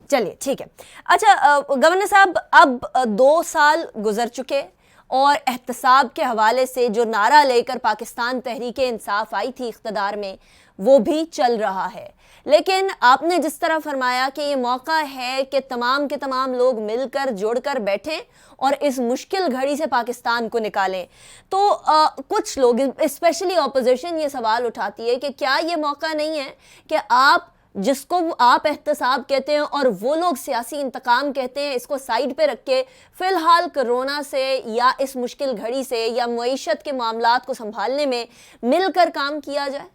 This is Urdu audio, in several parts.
چلیے ٹھیک ہے. اچھا گورنر صاحب، اب 2 سال گزر چکے اور احتساب کے حوالے سے جو نعرہ لے کر پاکستان تحریک انصاف آئی تھی اقتدار میں وہ بھی چل رہا ہے، لیکن آپ نے جس طرح فرمایا کہ یہ موقع ہے کہ تمام کے تمام لوگ مل کر جڑ کر بیٹھیں اور اس مشکل گھڑی سے پاکستان کو نکالیں، تو کچھ لوگ اسپیشلی اپوزیشن یہ سوال اٹھاتی ہے کہ کیا یہ موقع نہیں ہے کہ آپ جس کو آپ احتساب کہتے ہیں اور وہ لوگ سیاسی انتقام کہتے ہیں، اس کو سائیڈ پہ رکھ کے فی الحال کرونا سے یا اس مشکل گھڑی سے یا معیشت کے معاملات کو سنبھالنے میں مل کر کام کیا جائے؟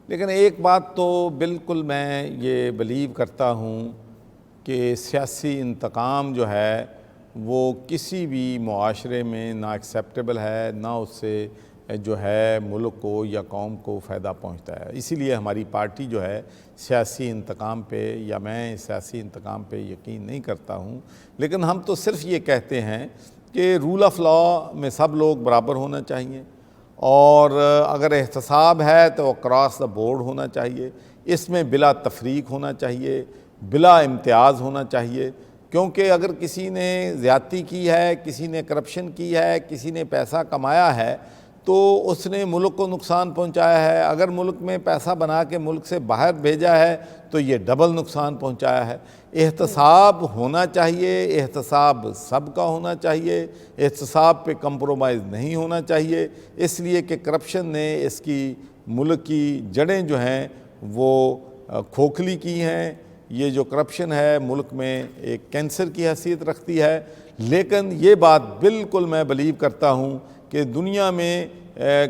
لیکن ایک بات تو بالکل میں یہ بلیو کرتا ہوں کہ سیاسی انتقام جو ہے وہ کسی بھی معاشرے میں نا ایکسیپٹیبل ہے، نہ اس سے جو ہے ملک کو یا قوم کو فائدہ پہنچتا ہے. اسی لیے ہماری پارٹی جو ہے سیاسی انتقام پہ یا میں سیاسی انتقام پہ یقین نہیں کرتا ہوں. لیکن ہم تو صرف یہ کہتے ہیں کہ رول آف لاء میں سب لوگ برابر ہونا چاہیے، اور اگر احتساب ہے تو اکراس دا بورڈ ہونا چاہیے، اس میں بلا تفریق ہونا چاہیے، بلا امتیاز ہونا چاہیے. کیونکہ اگر کسی نے زیادتی کی ہے، کسی نے کرپشن کی ہے، کسی نے پیسہ کمایا ہے تو اس نے ملک کو نقصان پہنچایا ہے. اگر ملک میں پیسہ بنا کے ملک سے باہر بھیجا ہے تو یہ ڈبل نقصان پہنچایا ہے. احتساب ہونا چاہیے، احتساب سب کا ہونا چاہیے، احتساب پہ کمپرومائز نہیں ہونا چاہیے، اس لیے کہ کرپشن نے اس کی ملک کی جڑیں جو ہیں وہ کھوکھلی کی ہیں. یہ جو کرپشن ہے ملک میں ایک کینسر کی حیثیت رکھتی ہے. لیکن یہ بات بالکل میں بلیو کرتا ہوں کہ دنیا میں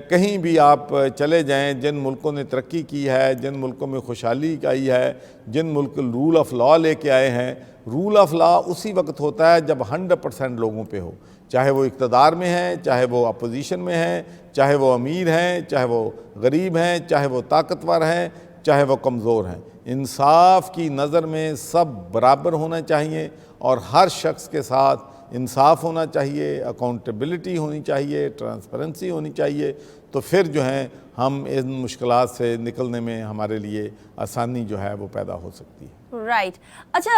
کہیں بھی آپ چلے جائیں، جن ملکوں نے ترقی کی ہے، جن ملکوں میں خوشحالی آئی ہے، جن ملک رول آف لاء لے کے آئے ہیں، رول آف لاء اسی وقت ہوتا ہے جب 100% لوگوں پہ ہو، چاہے وہ اقتدار میں ہیں، چاہے وہ اپوزیشن میں ہیں، چاہے وہ امیر ہیں، چاہے وہ غریب ہیں، چاہے وہ طاقتور ہیں، چاہے وہ کمزور ہیں. انصاف کی نظر میں سب برابر ہونا چاہیے اور ہر شخص کے ساتھ انصاف ہونا چاہیے، اکاؤنٹیبلٹی ہونی چاہیے، ٹرانسپیرنسی ہونی چاہیے. تو پھر جو ہیں ہم ان مشکلات سے نکلنے میں ہمارے لیے آسانی جو ہے وہ پیدا ہو سکتی ہے. رائٹ. اچھا